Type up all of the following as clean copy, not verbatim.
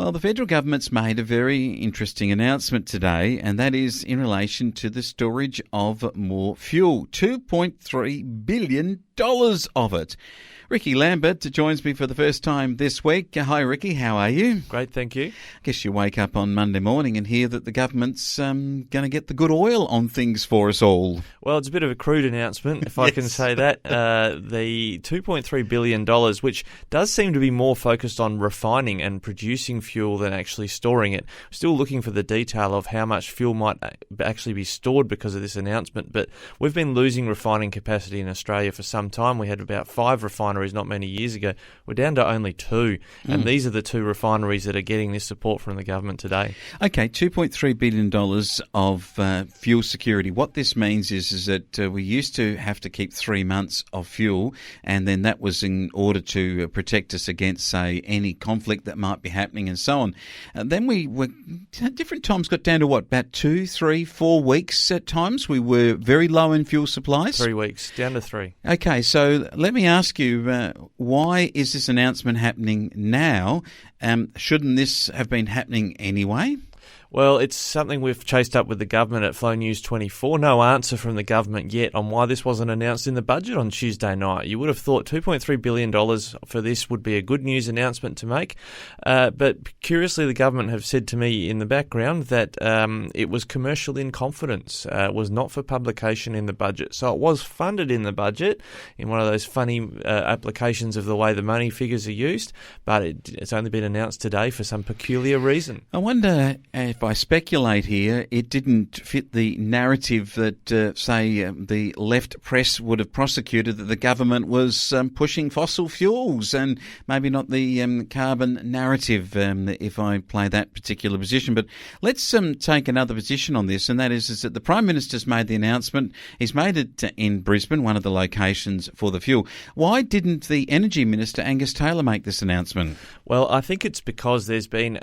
Well, the federal government's made a very interesting announcement today, and that is in relation to the storage of more fuel. $2.3 billion of it. Ricky Lambert joins me for the first time this week. Hi, Ricky. How are you? Great, thank you. I guess you wake up on Monday morning and hear that the government's going to get the good oil on things for us all. Well, it's a bit of a crude announcement, if I can say that. The $2.3 billion, which does seem to be more focused on refining and producing fuel than actually storing it. We're still looking for the detail of how much fuel might actually be stored because of this announcement, but we've been losing refining capacity in Australia for some time. We had about 5 refineries not many years ago. We're down to only 2, and these are the 2 refineries that are getting this support from the government today. Okay, $2.3 billion of fuel security. What this means is that we used to have to keep 3 months of fuel, and then that was in order to protect us against, say, any conflict that might be happening and so on. Then we were, at different times, got down to what, about 2, 3, 4 weeks at times? We were very low in fuel supplies? 3 weeks, down to 3. Okay, so let me ask you, why is this announcement happening now? Shouldn't this have been happening anyway? Well, it's something we've chased up with the government at Flow News 24. No answer from the government yet on why this wasn't announced in the budget on Tuesday night. You would have thought $2.3 billion for this would be a good news announcement to make. But curiously, the government have said to me in the background that it was commercial in confidence. It was not for publication in the budget. So it was funded in the budget in one of those funny applications of the way the money figures are used, but it's only been announced today for some peculiar reason. I wonder if I speculate here, it didn't fit the narrative that, the left press would have prosecuted, that the government was pushing fossil fuels, and maybe not the carbon narrative, if I play that particular position. But let's take another position on this, and that is that the Prime Minister's made the announcement. He's made it in Brisbane, one of the locations for the fuel. Why didn't the Energy Minister, Angus Taylor, make this announcement? Well, I think it's because there's been...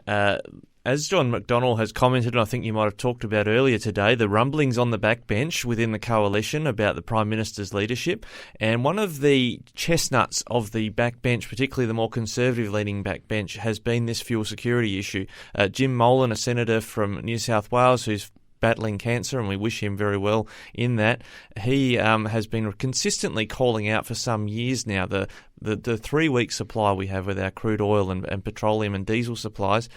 as John McDonnell has commented, and I think you might have talked about earlier today, the rumblings on the backbench within the coalition about the Prime Minister's leadership. And one of the chestnuts of the backbench, particularly the more conservative-leaning backbench, has been this fuel security issue. Jim Molan, a senator from New South Wales who's battling cancer, and we wish him very well in that. He has been consistently calling out for some years now the 3-week supply we have with our crude oil and petroleum and diesel supplies,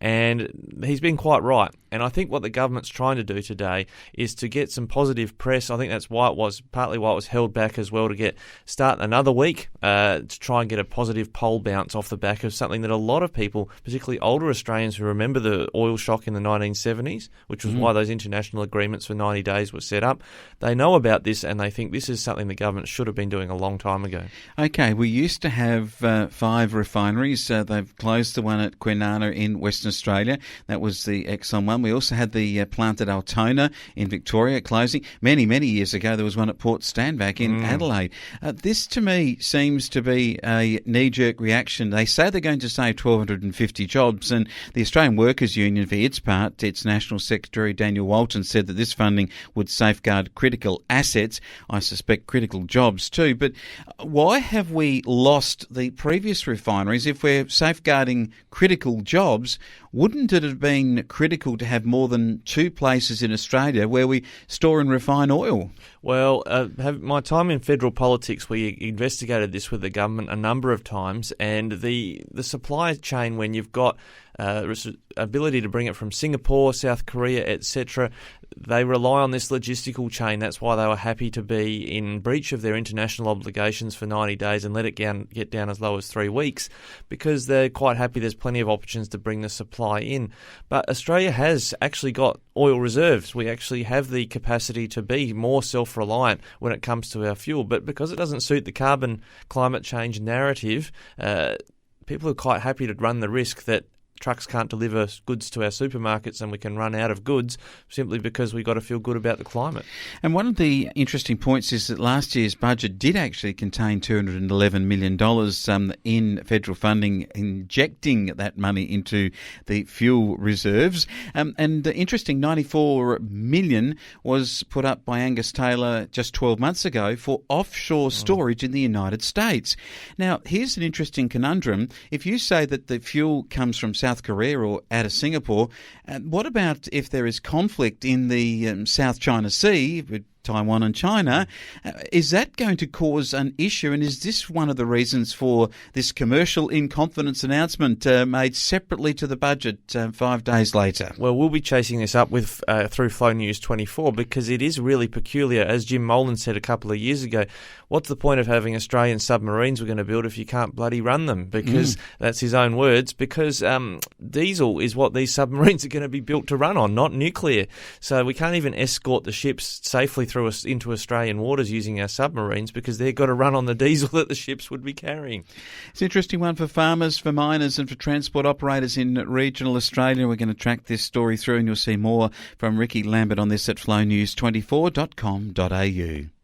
and he's been quite right. And I think what the government's trying to do today is to get some positive press. I think that's partly why it was held back as well, to start another week to try and get a positive poll bounce off the back of something that a lot of people, particularly older Australians who remember the oil shock in the 1970s, which was why those international agreements for 90 days were set up, they know about this, and they think this is something the government should have been doing a long time ago. Okay, we used to have 5 refineries. They've closed the one at Kwinana in Western Australia. That was the Exxon one. We also had the plant at Altona in Victoria closing. Many, many years ago, there was one at Port Stanback in Adelaide. This, to me, seems to be a knee-jerk reaction. They say they're going to save 1,250 jobs, and the Australian Workers' Union, for its part, its National Secretary Daniel Walton, said that this funding would safeguard critical assets. I suspect critical jobs too. But why have we lost the previous refineries? If we're safeguarding critical jobs, wouldn't it have been critical to have more than 2 places in Australia where we store and refine oil? Well, my time in federal politics, we investigated this with the government a number of times, and the supply chain, when you've got ability to bring it from Singapore, South Korea, etc., they rely on this logistical chain. That's why they were happy to be in breach of their international obligations for 90 days and let it get down as low as 3 weeks, because they're quite happy there's plenty of options to bring the supply in. But Australia has actually got oil reserves. We actually have the capacity to be more self-reliant when it comes to our fuel. But because it doesn't suit the carbon climate change narrative, people are quite happy to run the risk that trucks can't deliver goods to our supermarkets and we can run out of goods simply because we've got to feel good about the climate. And one of the interesting points is that last year's budget did actually contain $211 million in federal funding, injecting that money into the fuel reserves. And interesting, $94 million was put up by Angus Taylor just 12 months ago for offshore storage in the United States. Now, here's an interesting conundrum. If you say that the fuel comes from South South Korea or out of Singapore. What about if there is conflict in the South China Sea with Taiwan and China? Is that going to cause an issue? And is this one of the reasons for this commercial in-confidence announcement made separately to the budget 5 days later? Well, we'll be chasing this up with through Flow News 24 because it is really peculiar. As Jim Molan said a couple of years ago, what's the point of having Australian submarines we're going to build if you can't bloody run them? Because that's his own words, because diesel is what these submarines are going to be built to run on, not nuclear. So we can't even escort the ships safely through us into Australian waters using our submarines because they've got to run on the diesel that the ships would be carrying. It's an interesting one for farmers, for miners and for transport operators in regional Australia. We're going to track this story through and you'll see more from Ricky Lambert on this at flownews24.com.au.